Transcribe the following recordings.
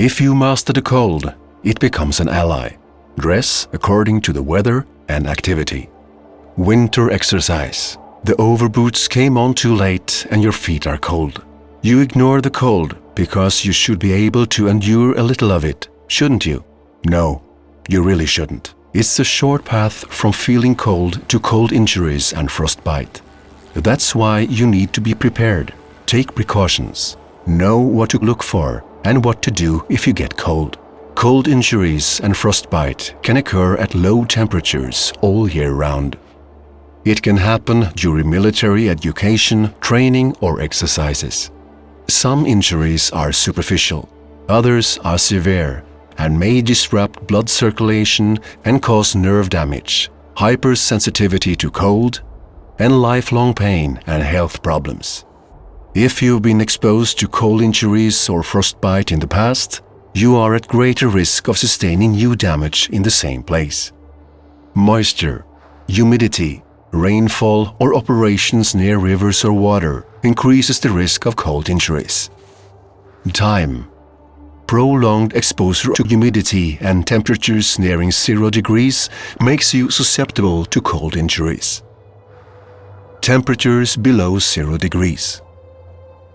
If you master the cold, it becomes an ally. Dress according to the weather and activity. Winter exercise. The overboots came on too late and your feet are cold. You ignore the cold because you should be able to endure a little of it, shouldn't you? No, you really shouldn't. It's a short path from feeling cold to cold injuries and frostbite. That's why you need to be prepared. Take precautions. Know what to look for and what to do if you get cold. Cold injuries and frostbite can occur at low temperatures all year round. It can happen during military education, training, or exercises. Some injuries are superficial, others are severe and may disrupt blood circulation and cause nerve damage, hypersensitivity to cold, and lifelong pain and health problems. If you've been exposed to cold injuries or frostbite in the past, you are at greater risk of sustaining new damage in the same place. Moisture, humidity, rainfall, or operations near rivers or water increases the risk of cold injuries. Time. Prolonged exposure to humidity and temperatures nearing 0 degrees makes you susceptible to cold injuries. Temperatures below 0 degrees.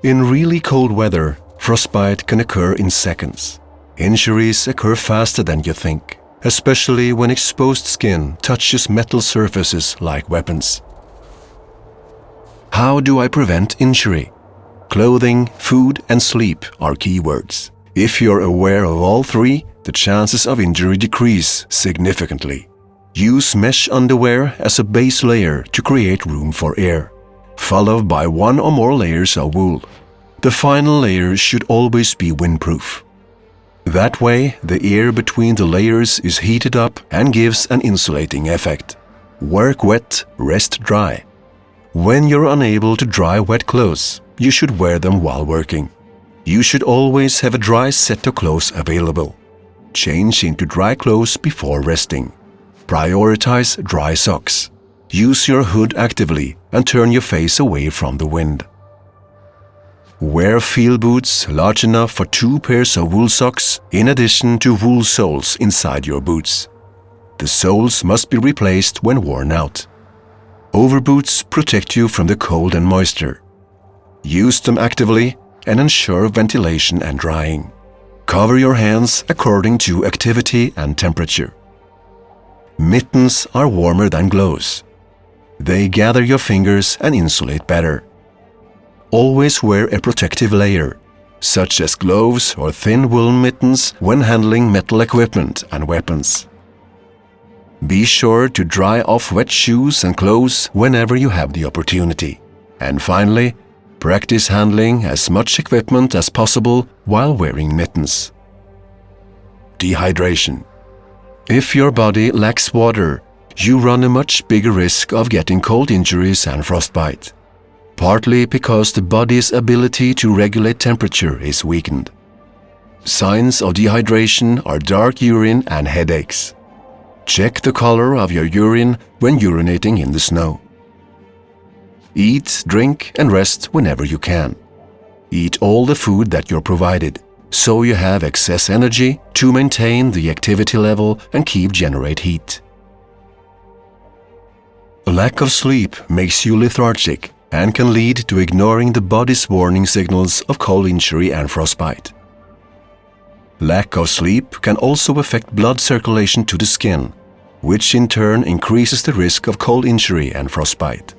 In really cold weather, frostbite can occur in seconds. Injuries occur faster than you think, especially when exposed skin touches metal surfaces like weapons. How do I prevent injury? Clothing, food, and sleep are key words. If you're aware of all three, the chances of injury decrease significantly. Use mesh underwear as a base layer to create room for air, followed by one or more layers of wool. The final layer should always be windproof. That way, the air between the layers is heated up and gives an insulating effect. Work wet, rest dry. When you're unable to dry wet clothes, you should wear them while working. You should always have a dry set of clothes available. Change into dry clothes before resting. Prioritize dry socks. Use your hood actively and turn your face away from the wind. Wear field boots large enough for 2 pairs of wool socks in addition to wool soles inside your boots. The soles must be replaced when worn out. Overboots protect you from the cold and moisture. Use them actively and ensure ventilation and drying. Cover your hands according to activity and temperature. Mittens are warmer than gloves. They gather your fingers and insulate better. Always wear a protective layer, such as gloves or thin woolen mittens when handling metal equipment and weapons. Be sure to dry off wet shoes and clothes whenever you have the opportunity. And finally, practice handling as much equipment as possible while wearing mittens. Dehydration. If your body lacks water, you run a much bigger risk of getting cold injuries and frostbite. Partly because the body's ability to regulate temperature is weakened. Signs of dehydration are dark urine and headaches. Check the color of your urine when urinating in the snow. Eat, drink, and rest whenever you can. Eat all the food that you're provided, so you have excess energy to maintain the activity level and generate heat. A lack of sleep makes you lethargic and can lead to ignoring the body's warning signals of cold injury and frostbite. Lack of sleep can also affect blood circulation to the skin, which in turn increases the risk of cold injury and frostbite.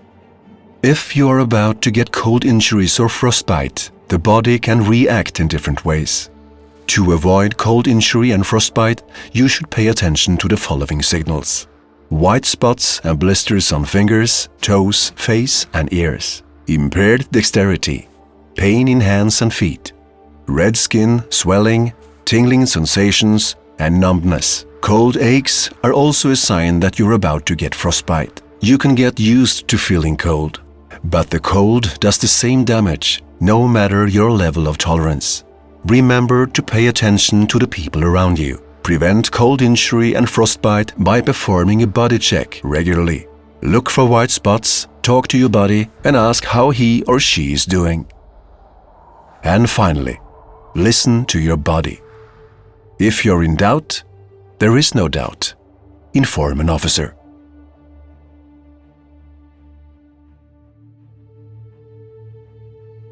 If you are about to get cold injuries or frostbite, the body can react in different ways. To avoid cold injury and frostbite, you should pay attention to the following signals: white spots and blisters on fingers, toes, face, and ears. Impaired dexterity, pain in hands and feet, red skin, swelling, tingling sensations, and numbness. Cold aches are also a sign that you're about to get frostbite. You can get used to feeling cold, but the cold does the same damage, no matter your level of tolerance. Remember to pay attention to the people around you. Prevent cold injury and frostbite by performing a body check regularly. Look for white spots, talk to your body, and ask how he or she is doing. And finally, listen to your body. If you're in doubt, there is no doubt. Inform an officer.